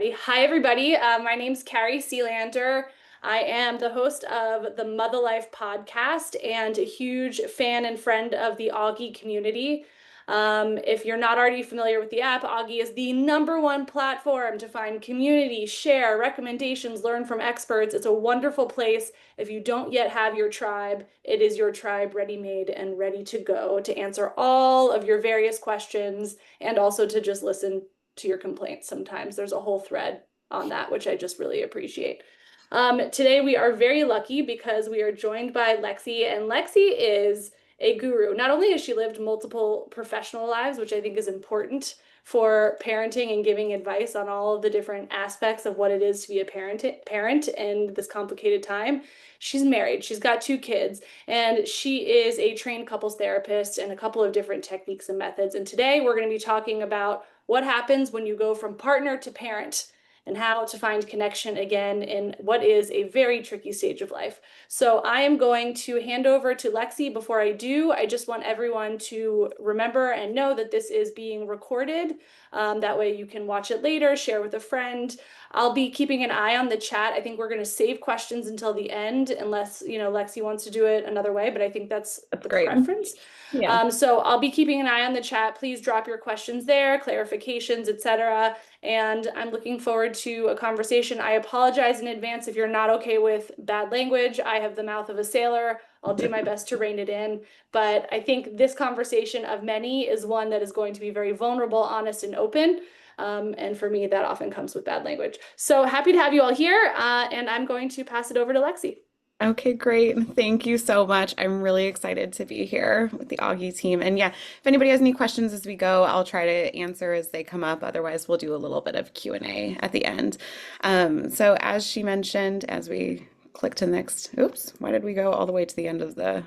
ready. Hi, everybody. My name's Carrie Sealander. I am the host of the Mother Life podcast and a huge fan and friend of the Auggie community. If you're not already familiar with the app, Auggie is the #1 platform to find community, share, recommendations, learn from experts. It's a wonderful place. If you don't yet have your tribe, it is your tribe ready-made and ready to go to answer all of your various questions and also to just listen to your complaints sometimes. There's a whole thread on that, which I just really appreciate. Today we are very lucky because we are joined by Lexi, and Lexi is a guru. Not only has she lived multiple professional lives, which I think is important for parenting and giving advice on all of the different aspects of what it is to be a parent in this complicated time. She's married, she's got 2 kids, and she is a trained couples therapist and a couple of different techniques and methods. And today we're going to be talking about what happens when you go from partner to parent and how to find connection again in what is a very tricky stage of life. So I am going to hand over to Lexi. Before I do, I just want everyone to remember and know that this is being recorded. That way you can watch it later, share with a friend. I'll be keeping an eye on the chat. I think we're going to save questions until the end, unless, Lexi wants to do it another way, but I think that's the Great. preference. Yeah. So I'll be keeping an eye on the chat. Please drop your questions there, clarifications, etc. And I'm looking forward to a conversation. I apologize in advance if you're not okay with bad language. I have the mouth of a sailor. I'll do my best to rein it in. But I think this conversation of many is one that is going to be very vulnerable, honest, and open. And for me, that often comes with bad language. So happy to have you all here. And I'm going to pass it over to Lexi. Okay, great. Thank you so much. I'm really excited to be here with the Augie team. And yeah, if anybody has any questions as we go, I'll try to answer as they come up. Otherwise, we'll do a little bit of Q&A at the end. So as she mentioned, as we click to next, oops, why did we go all the way to the end of the,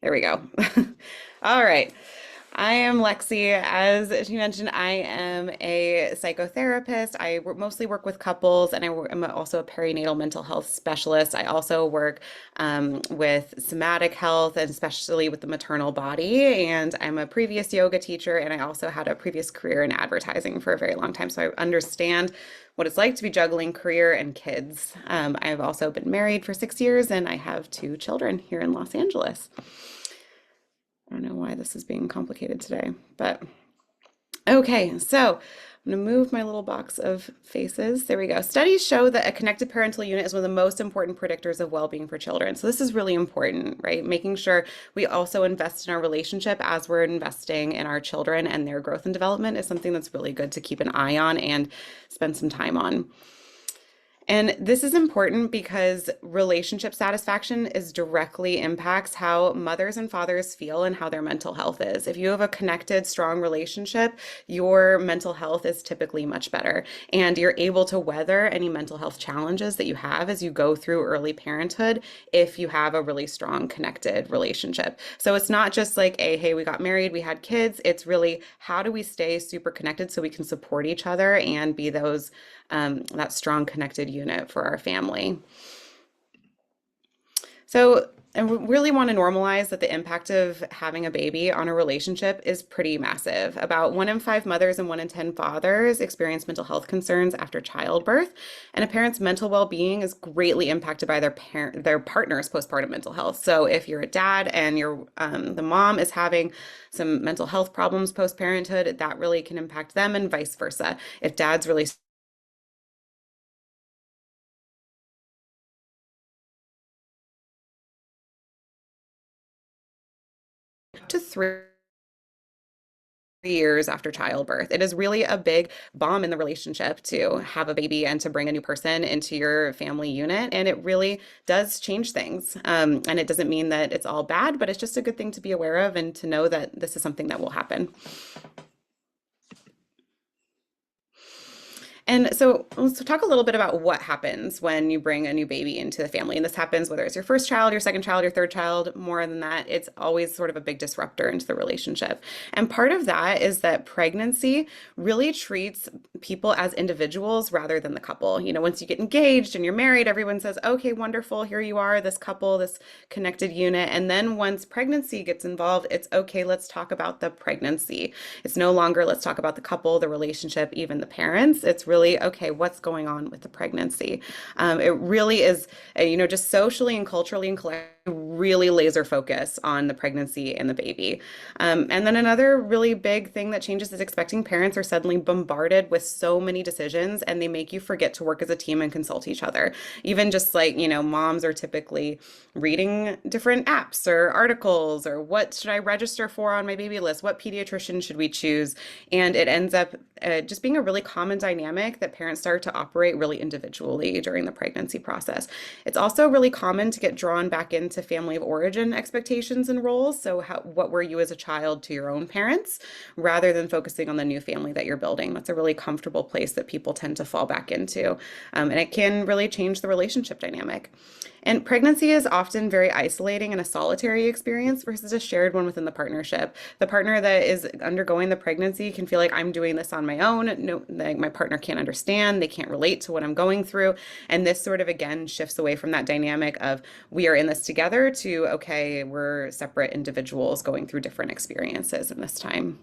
there we go. All right. I am Lexi. As she mentioned, I am a psychotherapist. I mostly work with couples, and I'm also a perinatal mental health specialist. I also work with somatic health, and especially with the maternal body. And I'm a previous yoga teacher, and I also had a previous career in advertising for a very long time. So I understand what it's like to be juggling career and kids. I've also been married for 6 years, and I have 2 children here in Los Angeles. I don't know why this is being complicated today, but okay, so I'm going to move my little box of faces. There we go. Studies show that a connected parental unit is one of the most important predictors of well-being for children. So this is really important, right? Making sure we also invest in our relationship as we're investing in our children and their growth and development is something that's really good to keep an eye on and spend some time on. And this is important because relationship satisfaction is directly impacts how mothers and fathers feel and how their mental health is. If you have a connected, strong relationship, your mental health is typically much better. And you're able to weather any mental health challenges that you have as you go through early parenthood if you have a really strong, connected relationship. So it's not just like hey, we got married, we had kids. It's really how do we stay super connected so we can support each other and be those that strong connected unit for our family. So, and we really want to normalize that the impact of having a baby on a relationship is pretty massive. About 1 in 5 mothers and 1 in 10 fathers experience mental health concerns after childbirth, and a parent's mental well-being is greatly impacted by their partner's postpartum mental health. So, if you're a dad and the mom is having some mental health problems post-parenthood, that really can impact them, and vice versa. If dad's really to 3 years after childbirth. It is really a big bomb in the relationship to have a baby and to bring a new person into your family unit. And it really does change things. And it doesn't mean that it's all bad, but it's just a good thing to be aware of and to know that this is something that will happen. And so let's talk a little bit about what happens when you bring a new baby into the family. And this happens whether it's your first child, your second child, your third child, more than that, it's always sort of a big disruptor into the relationship. And part of that is that pregnancy really treats people as individuals rather than the couple. You know, once you get engaged and you're married, everyone says, okay, wonderful, here you are, this couple, this connected unit. And then once pregnancy gets involved, it's okay, let's talk about the pregnancy. It's no longer let's talk about the couple, the relationship, even the parents. It's really really, okay, what's going on with the pregnancy? It really is, just socially and culturally and collectively really laser focus on the pregnancy and the baby. And then another really big thing that changes is expecting parents are suddenly bombarded with so many decisions and they make you forget to work as a team and consult each other. Even just like, moms are typically reading different apps or articles or what should I register for on my baby list? What pediatrician should we choose? And it ends up just being a really common dynamic that parents start to operate really individually during the pregnancy process. It's also really common to get drawn back into family of origin expectations and roles. So what were you as a child to your own parents rather than focusing on the new family that you're building? That's a really comfortable place that people tend to fall back into. And it can really change the relationship dynamic. And pregnancy is often very isolating and a solitary experience versus a shared one within the partnership. The partner that is undergoing the pregnancy can feel like I'm doing this on my own. No, like my partner can't understand. They can't relate to what I'm going through. And this sort of, again, shifts away from that dynamic of we are in this together to, okay, we're separate individuals going through different experiences in this time.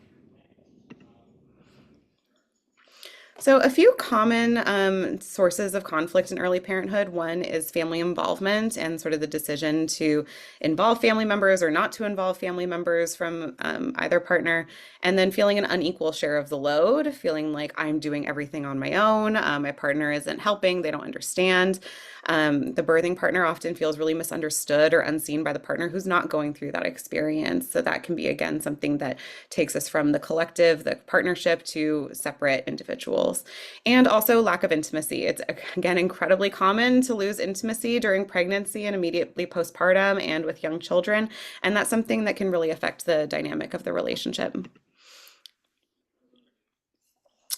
So a few common sources of conflict in early parenthood. One is family involvement and sort of the decision to involve family members or not to involve family members from either partner. And then feeling an unequal share of the load, feeling like I'm doing everything on my own. My partner isn't helping. They don't understand. The birthing partner often feels really misunderstood or unseen by the partner who's not going through that experience. So that can be, again, something that takes us from the collective, the partnership, to separate individuals. And also lack of intimacy. It's, again, incredibly common to lose intimacy during pregnancy and immediately postpartum and with young children. And that's something that can really affect the dynamic of the relationship.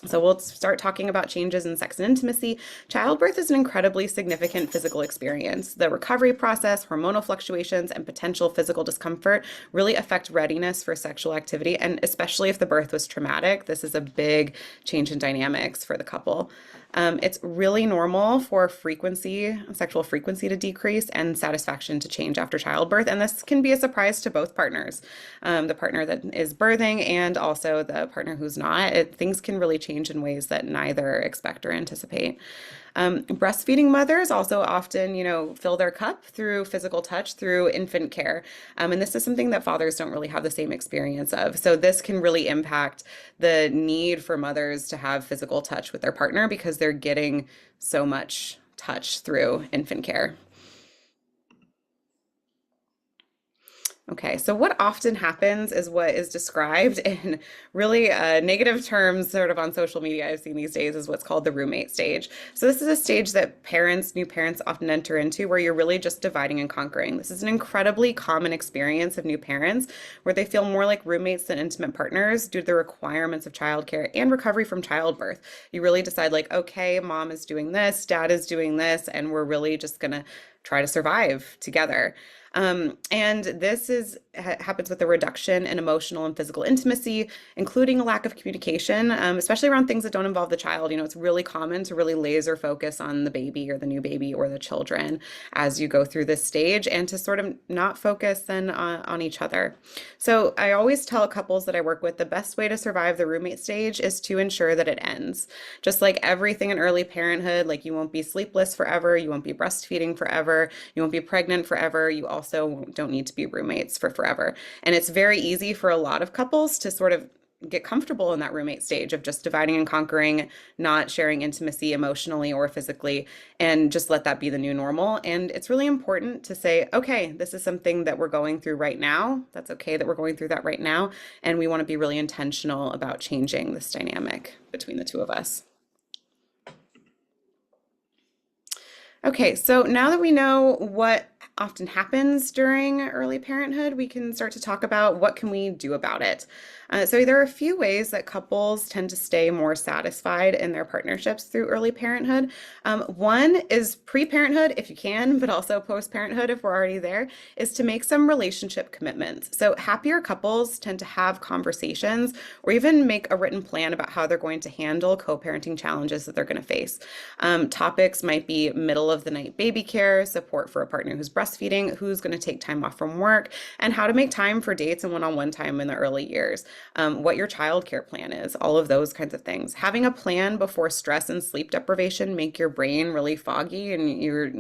So we'll start talking about changes in sex and intimacy. Childbirth is an incredibly significant physical experience. The recovery process, hormonal fluctuations, and potential physical discomfort really affect readiness for sexual activity. And especially if the birth was traumatic, this is a big change in dynamics for the couple. It's really normal for sexual frequency to decrease and satisfaction to change after childbirth. And this can be a surprise to both partners, the partner that is birthing and also the partner who's not. Things can really change in ways that neither expect or anticipate. Breastfeeding mothers also often, fill their cup through physical touch, through infant care. And this is something that fathers don't really have the same experience of. So this can really impact the need for mothers to have physical touch with their partner because they're getting so much touch through infant care. Okay, so what often happens is what is described in really negative terms, sort of on social media I've seen these days, is what's called the roommate stage. So this is a stage that new parents often enter into where you're really just dividing and conquering. This is an incredibly common experience of new parents where they feel more like roommates than intimate partners due to the requirements of childcare and recovery from childbirth. You really decide like, okay, mom is doing this, dad is doing this, and we're really just gonna try to survive together. And this happens with a reduction in emotional and physical intimacy, including a lack of communication, especially around things that don't involve the child. It's really common to really laser focus on the baby or the new baby or the children as you go through this stage and to sort of not focus then on each other. So I always tell couples that I work with the best way to survive the roommate stage is to ensure that it ends. Just like everything in early parenthood, like you won't be sleepless forever, you won't be breastfeeding forever, you won't be pregnant forever, you also don't need to be roommates for forever. And it's very easy for a lot of couples to sort of get comfortable in that roommate stage of just dividing and conquering, not sharing intimacy emotionally or physically, and just let that be the new normal. And it's really important to say, okay, this is something that we're going through right now. That's okay that we're going through that right now. And we want to be really intentional about changing this dynamic between the two of us. Okay, so now that we know what often happens during early parenthood, we can start to talk about what can we do about it. So there are a few ways that couples tend to stay more satisfied in their partnerships through early parenthood. One is pre-parenthood, if you can, but also post-parenthood, if we're already there, is to make some relationship commitments. So happier couples tend to have conversations or even make a written plan about how they're going to handle co-parenting challenges that they're going to face. Topics might be middle middle of the night baby care, support for a partner who's breastfeeding, who's going to take time off from work, and how to make time for dates and one-on-one time in the early years, what your childcare plan is, all of those kinds of things. Having a plan before stress and sleep deprivation make your brain really foggy and you're,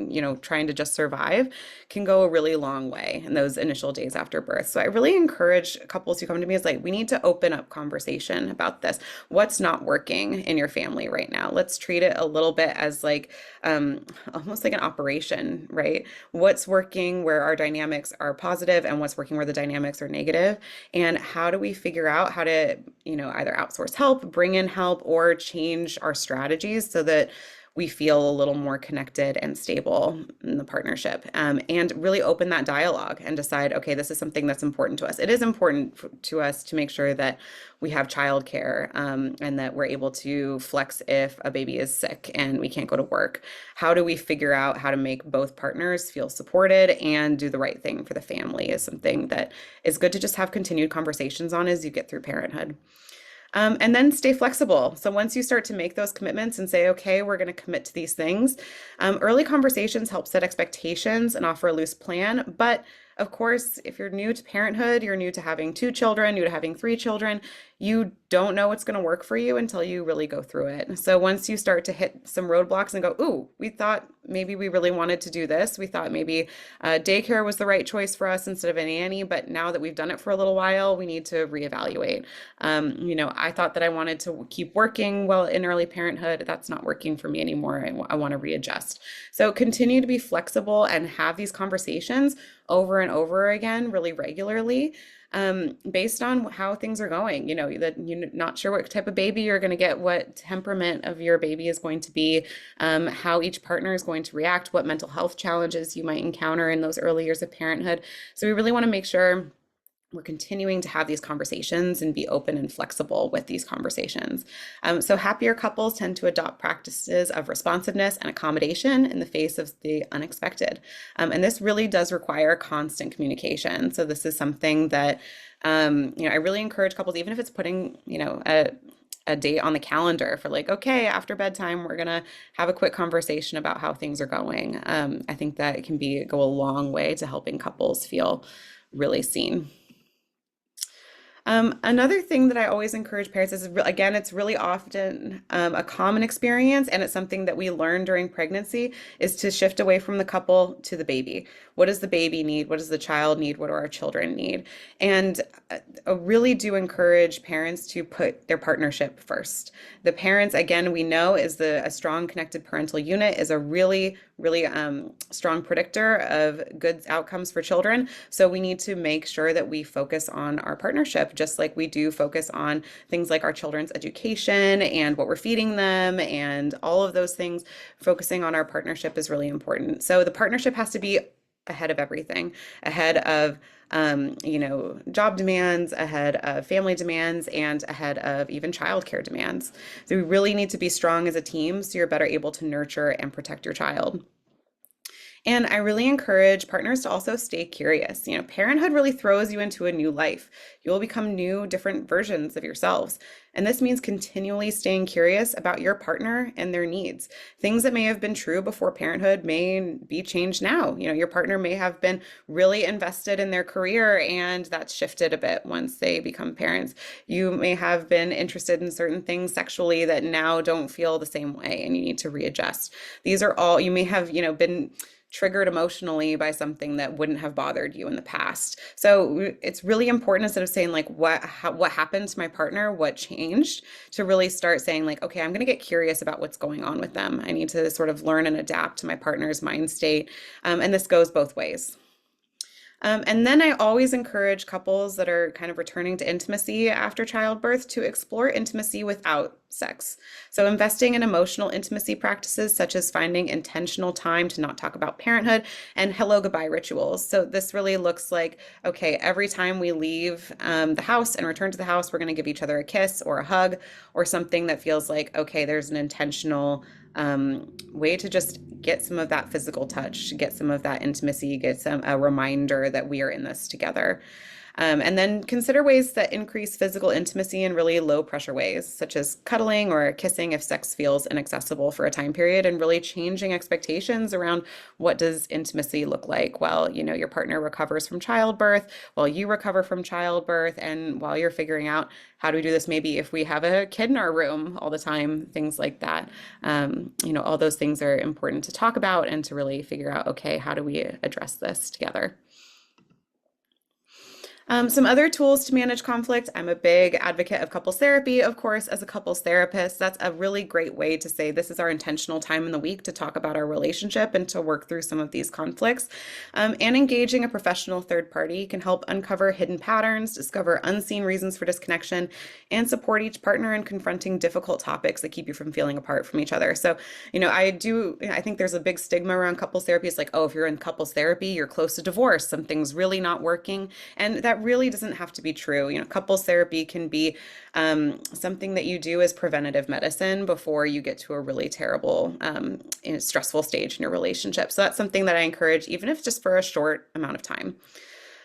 trying to just survive can go a really long way in those initial days after birth. So I really encourage couples who come to me is like, we need to open up conversation about this. What's not working in your family right now? Let's treat it a little bit as like almost like an operation, right? What's working where our dynamics are positive and what's working where the dynamics are negative, and how do we figure out how to, either outsource help, bring in help, or change our strategies so that we feel a little more connected and stable in the partnership, and really open that dialogue and decide, okay, this is something that's important to us. It is important to us to make sure that we have childcare, and that we're able to flex if a baby is sick and we can't go to work. How do we figure out how to make both partners feel supported and do the right thing for the family is something that is good to just have continued conversations on as you get through parenthood. And then stay flexible. So once you start to make those commitments and say, okay, we're going to commit to these things, early conversations help set expectations and offer a loose plan. But of course, if you're new to parenthood, you're new to having 2 children, new to having 3 children, you don't know what's going to work for you until you really go through it. So once you start to hit some roadblocks and go, ooh, we thought maybe we really wanted to do this. We thought maybe daycare was the right choice for us instead of a nanny. But now that we've done it for a little while, we need to reevaluate. I thought that I wanted to keep working well in early parenthood. That's not working for me anymore. I want to readjust. So continue to be flexible and have these conversations over and over again, really regularly, based on how things are going. That you're not sure what type of baby you're going to get, what temperament of your baby is going to be, how each partner is going to react, what mental health challenges you might encounter in those early years of parenthood. So we really want to make sure we're continuing to have these conversations and be open and flexible with these conversations. So happier couples tend to adopt practices of responsiveness and accommodation in the face of the unexpected. And this really does require constant communication. So this is something that, I really encourage couples, even if it's putting, a date on the calendar for like, okay, after bedtime, we're gonna have a quick conversation about how things are going. I think that it can go a long way to helping couples feel really seen. Another thing that I always encourage parents is, again, it's really often a common experience, and it's something that we learn during pregnancy, is to shift away from the couple to the baby. What does the baby need? What does the child need? What do our children need? And I really do encourage parents to put their partnership first. The parents, again, we know a strong connected parental unit is a really, really strong predictor of good outcomes for children. So we need to make sure that we focus on our partnership, just like we do focus on things like our children's education and what we're feeding them and all of those things. Focusing on our partnership is really important. So the partnership has to be ahead of everything, ahead of job demands, ahead of family demands, and ahead of even childcare demands. So we really need to be strong as a team so you're better able to nurture and protect your child. And I really encourage partners to also stay curious. Parenthood really throws you into a new life. You will become new, different versions of yourselves. And this means continually staying curious about your partner and their needs. Things that may have been true before parenthood may be changed now. Your partner may have been really invested in their career and that's shifted a bit once they become parents. You may have been interested in certain things sexually that now don't feel the same way and you need to readjust. These are all, you may have, been triggered emotionally by something that wouldn't have bothered you in the past. So it's really important, instead of saying like, what happened to my partner, what changed, to really start saying like, okay, I'm going to get curious about what's going on with them. I need to sort of learn and adapt to my partner's mind state. And this goes both ways. And then I always encourage couples that are kind of returning to intimacy after childbirth to explore intimacy without sex. So investing in emotional intimacy practices, such as finding intentional time to not talk about parenthood and hello goodbye rituals. So this really looks like, okay, every time we leave the house and return to the house, we're going to give each other a kiss or a hug or something that feels like, okay, there's an intentional way to just get some of that physical touch, get some of that intimacy, get a reminder that we are in this together. And then consider ways that increase physical intimacy in really low pressure ways, such as cuddling or kissing if sex feels inaccessible for a time period, and really changing expectations around what does intimacy look like while, your partner recovers from childbirth, while you recover from childbirth, and while you're figuring out how do we do this maybe if we have a kid in our room all the time, things like that. All those things are important to talk about and to really figure out, okay, how do we address this together? Some other tools to manage conflict. I'm a big advocate of couples therapy, of course, as a couples therapist. That's a really great way to say this is our intentional time in the week to talk about our relationship and to work through some of these conflicts. And engaging a professional third party can help uncover hidden patterns, discover unseen reasons for disconnection, and support each partner in confronting difficult topics that keep you from feeling apart from each other. So, I think there's a big stigma around couples therapy. It's like, oh, if you're in couples therapy, you're close to divorce, something's really not working. And that really doesn't have to be true. Couples therapy can be something that you do as preventative medicine before you get to a really terrible, stressful stage in your relationship. So that's something that I encourage, even if just for a short amount of time.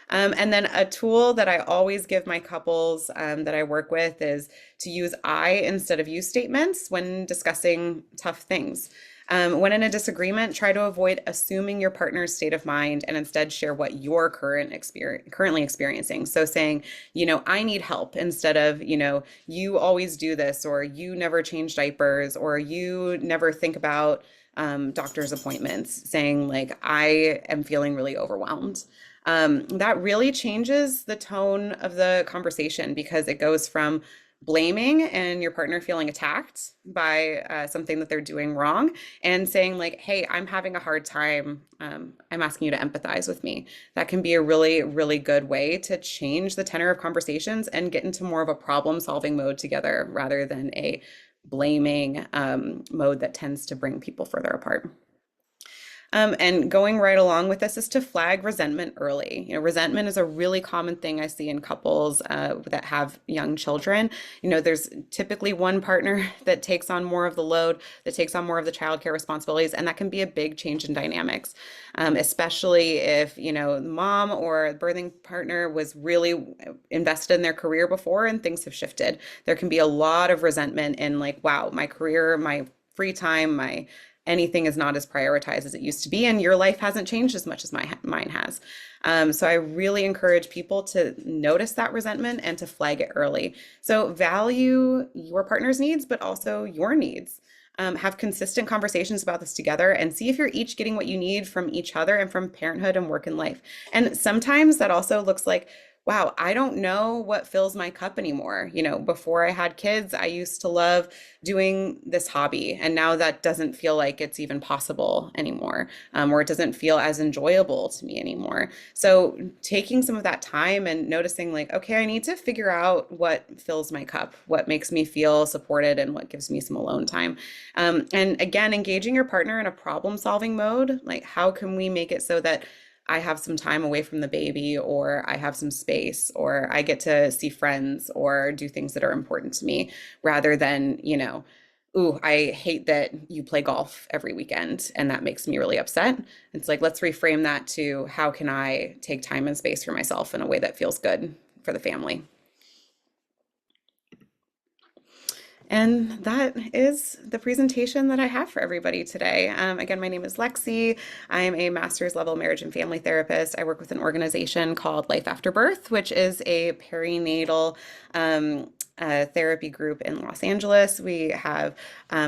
And then a tool that I always give my couples that I work with is to use I instead of you statements when discussing tough things. When in a disagreement, try to avoid assuming your partner's state of mind and instead share what you're currently experiencing. So saying, I need help instead of, you always do this, or you never change diapers, or you never think about doctor's appointments, saying like, I am feeling really overwhelmed. That really changes the tone of the conversation because it goes from blaming and your partner feeling attacked by something that they're doing wrong and saying like, hey, I'm having a hard time. I'm asking you to empathize with me. That can be a really, really good way to change the tenor of conversations and get into more of a problem solving mode together rather than a blaming mode that tends to bring people further apart. And going right along with this is to flag resentment early. Resentment is a really common thing I see in couples that have young children. There's typically one partner that takes on more of the load, that takes on more of the childcare responsibilities, and that can be a big change in dynamics, especially if, the mom or birthing partner was really invested in their career before and things have shifted. There can be a lot of resentment in like, wow, my career, my free time, my anything is not as prioritized as it used to be, and your life hasn't changed as much as mine has. So I really encourage people to notice that resentment and to flag it early. So value your partner's needs, but also your needs. Have consistent conversations about this together and see if you're each getting what you need from each other and from parenthood and work and life. And sometimes that also looks like, wow, I don't know what fills my cup anymore. Before I had kids, I used to love doing this hobby, and now that doesn't feel like it's even possible anymore, or it doesn't feel as enjoyable to me anymore. So taking some of that time and noticing like, okay, I need to figure out what fills my cup, what makes me feel supported, and what gives me some alone time. And again, engaging your partner in a problem solving mode, like how can we make it so that I have some time away from the baby, or I have some space, or I get to see friends or do things that are important to me rather than, ooh, I hate that you play golf every weekend and that makes me really upset. It's like, let's reframe that to how can I take time and space for myself in a way that feels good for the family. And that is the presentation that I have for everybody today. Again, my name is Lexi. I am a master's level marriage and family therapist. I work with an organization called Life After Birth, which is a perinatal therapy group in Los Angeles. We have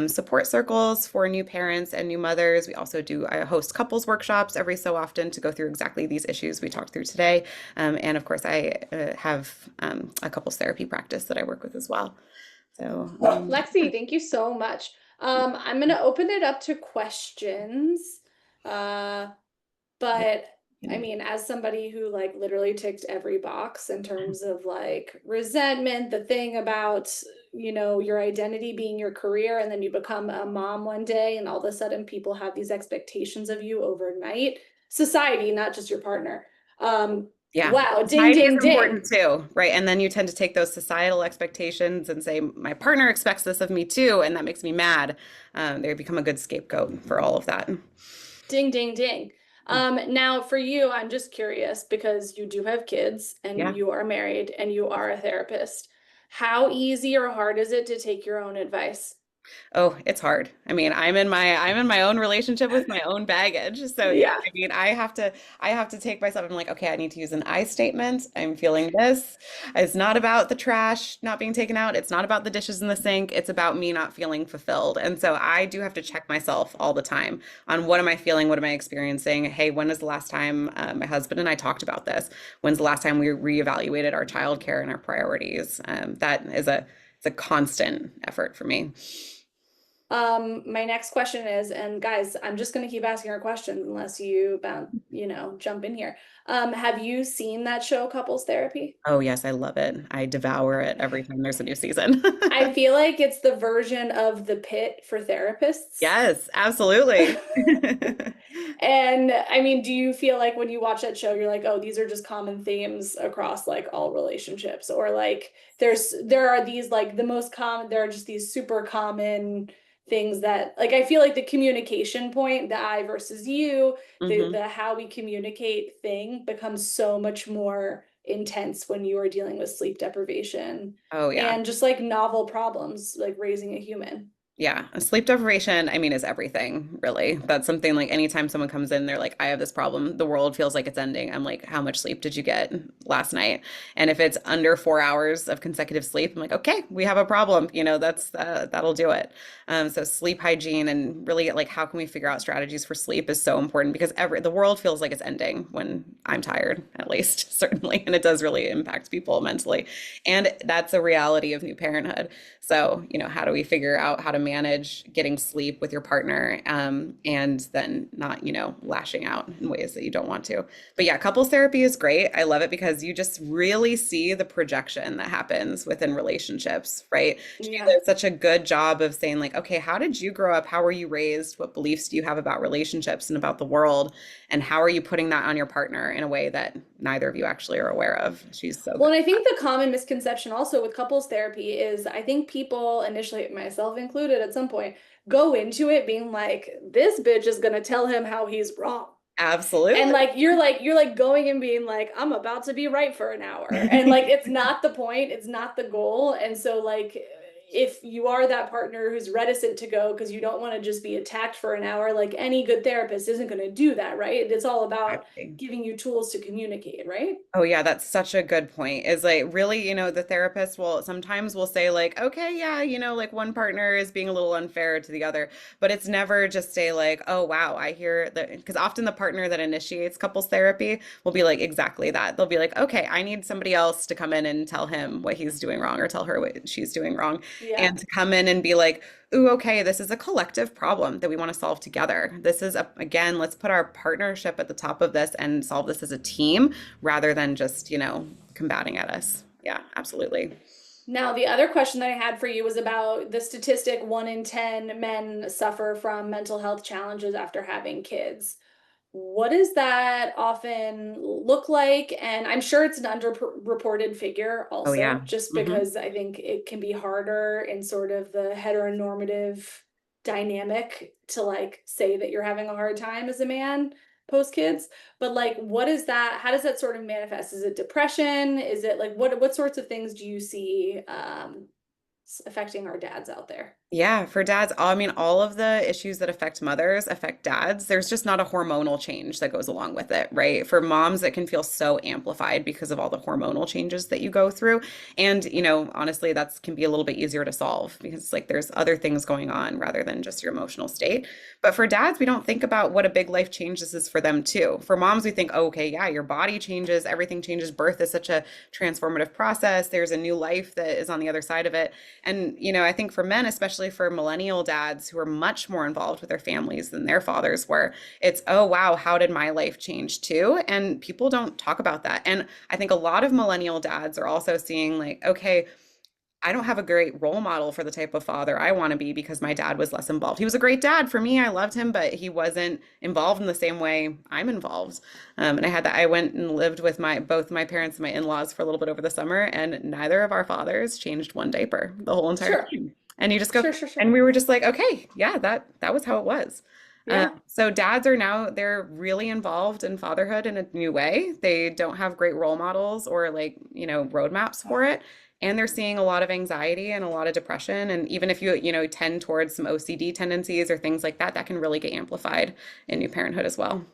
support circles for new parents and new mothers. We also I host couples workshops every so often to go through exactly these issues we talked through today. And of course, I have a couples therapy practice that I work with as well. So, Lexi, thank you so much. I'm going to open it up to questions. But I mean, as somebody who like literally ticked every box in terms of like resentment, the thing about, your identity being your career, and then you become a mom one day and all of a sudden people have these expectations of you overnight. Society, not just your partner. yeah, Wow, ding, society is ding, ding. important too, right? And then you tend to take those societal expectations and say, my partner expects this of me too, and that makes me mad. They become a good scapegoat for all of that. Ding, ding, ding. Now for you, I'm just curious because you do have kids and Yeah. you are married and you are a therapist. How easy or hard is it to take your own advice? Oh, it's hard. I mean, I'm in my own relationship with my own baggage. So yeah, Yeah. I mean, I have to take myself. I'm like, okay, I need to use an I statement. I'm feeling this. It's not about the trash not being taken out. It's not about the dishes in the sink. It's about me not feeling fulfilled. And so I do have to check myself all the time on what am I feeling? What am I experiencing? Hey, when was the last time my husband and I talked about this? When's the last time we reevaluated our childcare and our priorities? That is a it's a constant effort for me. My next question is, and guys, I'm just gonna keep asking her questions unless you jump in here. Have you seen that show Couples Therapy? Oh, yes, I love it. I devour it every time there's a new season. I feel like it's the version of The Pit for therapists. Yes, absolutely. And I mean, do you feel like when you watch that show, you're like, oh, these are just common themes across like all relationships, or like there are these like the most common, there are just these super common things that like I feel like the communication point, the I versus you, hmm the how we communicate thing becomes so much more intense when you are dealing with sleep deprivation Oh, yeah. and just like novel problems like raising a human. Yeah, sleep deprivation, I mean, is everything, really. That's something like anytime someone comes in, they're like, I have this problem. The world feels like it's ending. I'm like, how much sleep did you get last night? And if it's under 4 hours of consecutive sleep, I'm like, okay, we have a problem. That'll do it. So sleep hygiene and really like how can we figure out strategies for sleep is so important because the world feels like it's ending when I'm tired, at least, certainly. And it does really impact people mentally. And that's a reality of new parenthood. So, how do we figure out how to manage getting sleep with your partner and then not, lashing out in ways that you don't want to. But yeah, couples therapy is great. I love it because you just really see the projection that happens within relationships, right? She Yeah. does such a good job of saying, like, okay, how did you grow up? How were you raised? What beliefs do you have about relationships and about the world? And how are you putting that on your partner in a way that neither of you actually are aware of? She's so Well, good. and I think the common misconception also with couples therapy is I think people initially, myself included at some point, go into it being like, this bitch is gonna tell him how he's wrong. And Absolutely. like you're like going and being like, I'm about to be right for an hour. And like it's not the point, it's not the goal. And so like if you are that partner who's reticent to go because you don't want to just be attacked for an hour, like any good therapist isn't going to do that, right? It's all about Exactly. giving you tools to communicate, right? Oh yeah, that's such a good point. Is like really, the therapist will sometimes will say like, okay, yeah, like one partner is being a little unfair to the other, but it's never just say like, oh wow, I hear that because often the partner that initiates couples therapy will be like exactly that. They'll be like, okay, I need somebody else to come in and tell him what he's doing wrong or tell her what she's doing wrong, Yeah. and to come in and be like, ooh, okay, this is a collective problem that we want to solve together. Again, let's put our partnership at the top of this and solve this as a team rather than just, combating at us. Yeah, absolutely. Now, the other question that I had for you was about the statistic 1 in 10 men suffer from mental health challenges after having kids. What does that often look like? And I'm sure it's an underreported figure Oh, also, yeah. just hmm because I think it can be harder in sort of the heteronormative dynamic to like say that you're having a hard time as a man post kids. But like, what is that? How does that sort of manifest? Is it depression? Is it like what sorts of things do you see affecting our dads out there? Yeah, for dads, I mean, all of the issues that affect mothers affect dads. There's just not a hormonal change that goes along with it, right? For moms, it can feel so amplified because of all the hormonal changes that you go through. And, honestly, that's can be a little bit easier to solve because like there's other things going on rather than just your emotional state. But for dads, we don't think about what a big life change this is for them too. For moms, we think, oh, okay, yeah, your body changes, everything changes. Birth is such a transformative process. There's a new life that is on the other side of it. And, I think for men, especially for millennial dads who are much more involved with their families than their fathers were, it's, oh, wow, how did my life change too? And people don't talk about that. And I think a lot of millennial dads are also seeing, like, okay, I don't have a great role model for the type of father I want to be because my dad was less involved. He was a great dad for me. I loved him, but he wasn't involved in the same way I'm involved. And I had that. I went and lived with both my parents and my in-laws for a little bit over the summer, and neither of our fathers changed one diaper the whole entire Sure, time. And you just go, sure, sure, sure. and we were just like, okay, yeah, that was how it was. Yeah. So dads are now, they're really involved in fatherhood in a new way. They don't have great role models or like, roadmaps for it. And they're seeing a lot of anxiety and a lot of depression. And even if you tend towards some OCD tendencies or things like that, that can really get amplified in new parenthood as well.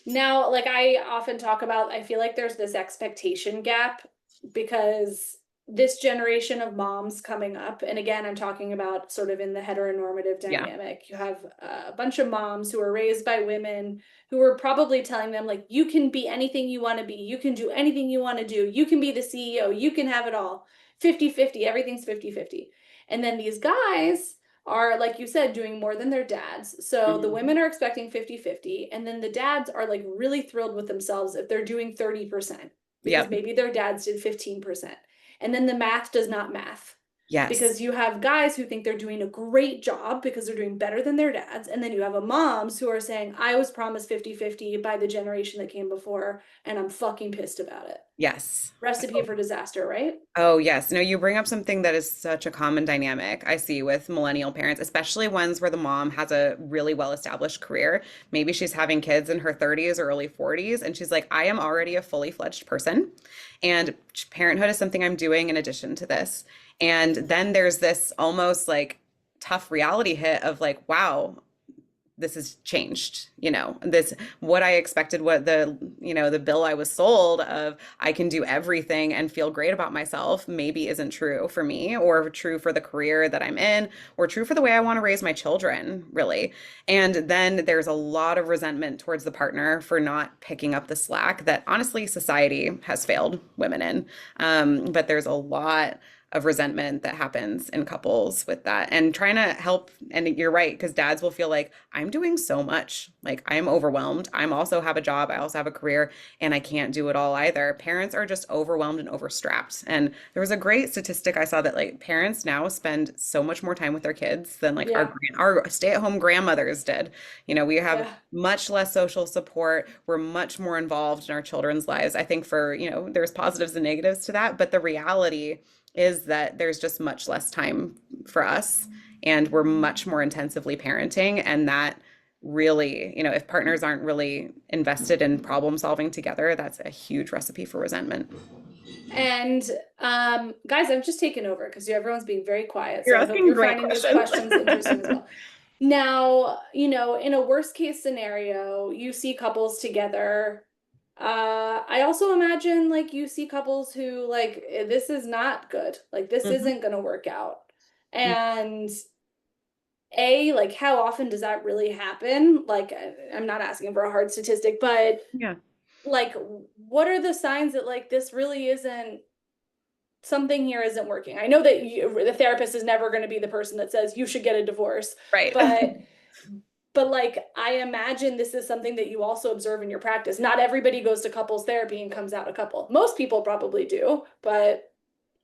Now, like I often talk about, I feel like there's this expectation gap because this generation of moms coming up, and again, I'm talking about sort of in the heteronormative Yeah. dynamic, you have a bunch of moms who are raised by women who are probably telling them, like, you can be anything you want to be, you can do anything you want to do, you can be the CEO, you can have it all. 50-50, everything's 50-50. And then these guys are, like you said, doing more than their dads. So the Mhm. women are expecting 50-50, and then the dads are like really thrilled with themselves if they're doing 30% because Yep. maybe their dads did 15%. And then the math does not math Yes. because you have guys who think they're doing a great job because they're doing better than their dads. And then you have a moms who are saying, I was promised 50-50 by the generation that came before, and I'm fucking pissed about it. Yes. Recipe for disaster, right? Oh, yes. No, you bring up something that is such a common dynamic I see with millennial parents, especially ones where the mom has a really well-established career. Maybe she's having kids in her 30s or early 40s, and she's like, I am already a fully fledged person, and parenthood is something I'm doing in addition to this. And then there's this almost like tough reality hit of like, wow, this has changed, this what I expected, what the bill I was sold of I can do everything and feel great about myself maybe isn't true for me or true for the career that I'm in or true for the way I want to raise my children, really. And then there's a lot of resentment towards the partner for not picking up the slack that honestly society has failed women in. But there's a lot of resentment that happens in couples with that and trying to help. And you're right, because dads will feel like I'm doing so much, like I'm overwhelmed. I'm also have a job, I also have a career, and I can't do it all either. Parents are just overwhelmed and overstrapped. And there was a great statistic I saw that like parents now spend so much more time with their kids than like Yeah. our stay-at-home grandmothers did. We have Yeah. much less social support. We're much more involved in our children's lives. I think for, there's positives and negatives to that, but the reality is that there's just much less time for us and we're much more intensively parenting. And that really, if partners aren't really invested in problem solving together, that's a huge recipe for resentment. And guys, I've just taken over because everyone's being very quiet. You're So I hope asking you're great finding these questions. questions interesting as well. Now, in a worst case scenario, you see couples together. I also imagine like you see couples who like this is not good. Like this Mhm. isn't gonna work out. And like how often does that really happen? Like I'm not asking for a hard statistic, but Yeah, like what are the signs that like this really isn't something here isn't working? I know that the therapist is never going to be the person that says you should get a divorce, right. but like I imagine this is something that you also observe in your practice. Not everybody goes to couples therapy and comes out a couple. Most people probably do, but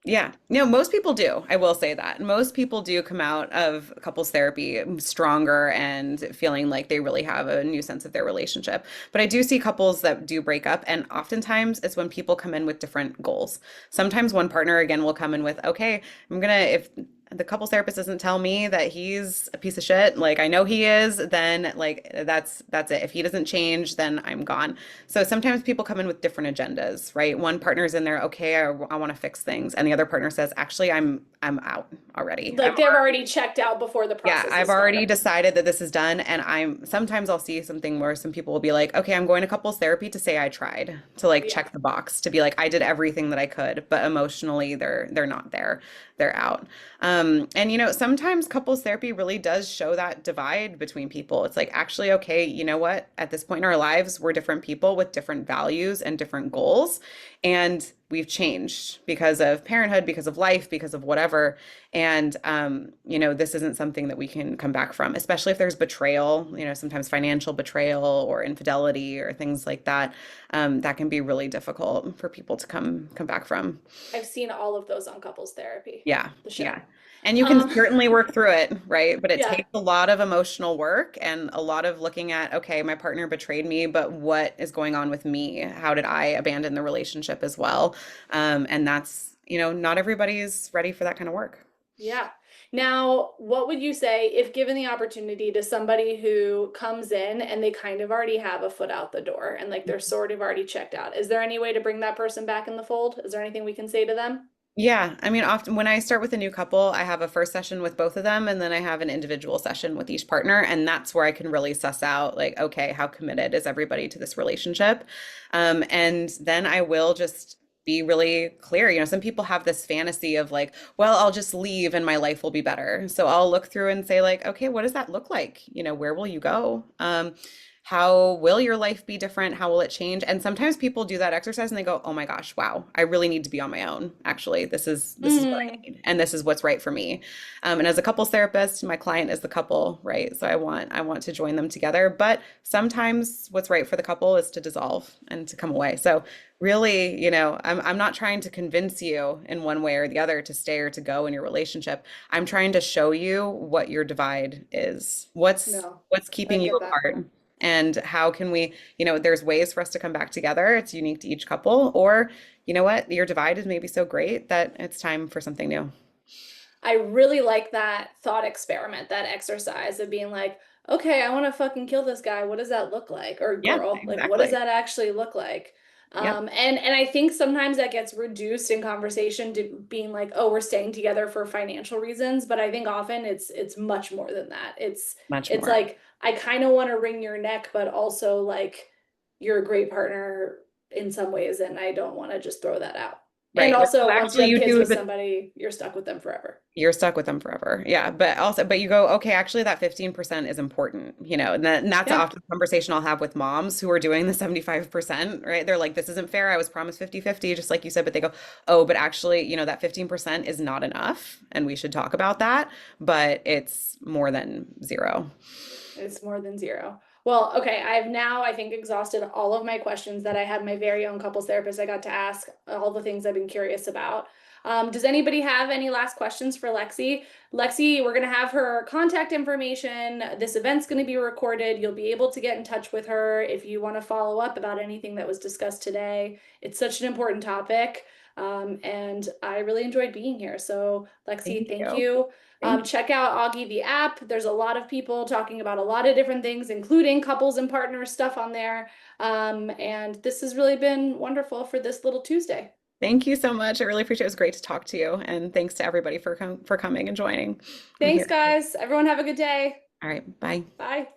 Yeah. No, most people do. I will say that. Most people do come out of couples therapy stronger and feeling like they really have a new sense of their relationship. But I do see couples that do break up, and oftentimes it's when people come in with different goals. Sometimes one partner again will come in with, okay, if the couples therapist doesn't tell me that he's a piece of shit, like I know he is, then like that's it. If he doesn't change, then I'm gone. So sometimes people come in with different agendas, right? One partner's in there, okay, I want to fix things, and the other partner says, actually, I'm out already. like they've already checked out before the Yeah, process I've has already started. decided that this is done, and sometimes I'll see something where some people will be like, okay, I'm going to couples therapy to say I tried, to like Yeah. check the box, to be like I did everything that I could, but emotionally they're not there. They're out. And sometimes couples therapy really does show that divide between people. It's like, actually, okay, you know what? At this point in our lives, we're different people with different values and different goals, and we've changed because of parenthood, because of life, because of whatever. And this isn't something that we can come back from, especially if there's betrayal, sometimes financial betrayal or infidelity or things like that. That can be really difficult for people to come back from. I've seen all of those on couples therapy, Yeah, the show. yeah. And you can Um, certainly work through it, right? But it yeah. takes a lot of emotional work and a lot of looking at, okay, my partner betrayed me, but what is going on with me? How did I abandon the relationship as well? And that's, not everybody's ready for that kind of work. Yeah. Now, what would you say if given the opportunity to somebody who comes in and they kind of already have a foot out the door and like they're sort of already checked out? Is there any way to bring that person back in the fold? Is there anything we can say to them? Yeah, I mean, often when I start with a new couple, I have a first session with both of them, and then I have an individual session with each partner. And that's where I can really suss out, like, okay, how committed is everybody to this relationship? And then I will just be really clear. You know, some people have this fantasy of like, well, I'll just leave and my life will be better. So I'll look through and say, like, okay, what does that look like? You know, where will you go? How will your life be different? How will it change? And sometimes people do that exercise and they go, "Oh my gosh, wow, I really need to be on my own. Actually, this is what I Hmm. need, and this is what's right for me." And as a couples therapist, my client is the couple, right? So I want to join them together. But sometimes what's right for the couple is to dissolve and to come away. So really, you know, I'm not trying to convince you in one way or the other to stay or to go in your relationship. I'm trying to show you what your divide is. No, What's I keeping you get that. apart? And how can we, you know, there's ways for us to come back together. It's unique to each couple. Or, you know what, your divide is maybe so great that it's time for something new. I really like that thought experiment, that exercise of being like, okay, I want to fucking kill this guy. What does that look like? Or Yeah, girl, like, what does exactly. that actually look like? Yep, And I think sometimes that gets reduced in conversation to being like, oh, we're staying together for financial reasons. But I think often it's much more than that. much It's more. like I kind of want to wring your neck, but also like you're a great partner in some ways, and I don't want to just throw that out. And Right. Like, oh, also, once you actually, have you kids do with the somebody, you're stuck with them forever. you're stuck with them forever. Yeah. But also, but you go, okay, actually that 15% is important, you know, and that's Yeah. often a conversation I'll have with moms who are doing the 75%, right? They're like, this isn't fair. I was promised 50-50, just like you said, but they go, oh, but actually, you know, that 15% is not enough. And we should talk about that, but it's more than zero. It's more than zero. Well, okay, I've now, I think, exhausted all of my questions that I had my very own couples therapist. I got to ask all the things I've been curious about. Does anybody have any last questions for Lexi? Lexi, we're going to have her contact information. This event's going to be recorded. You'll be able to get in touch with her if you want to follow up about anything that was discussed today. It's such an important topic. And I really enjoyed being here. So, Lexi, Thank thank you. you. Thank you. Check out Auggie the app. There's a lot of people talking about a lot of different things, including couples and partners stuff on there. And this has really been wonderful for this little Tuesday. Thank you so much. I really appreciate it. It was great to talk to you. And thanks to everybody for coming and joining. I'm Thanks, here. guys. Everyone have a good day. All right. Bye. Bye.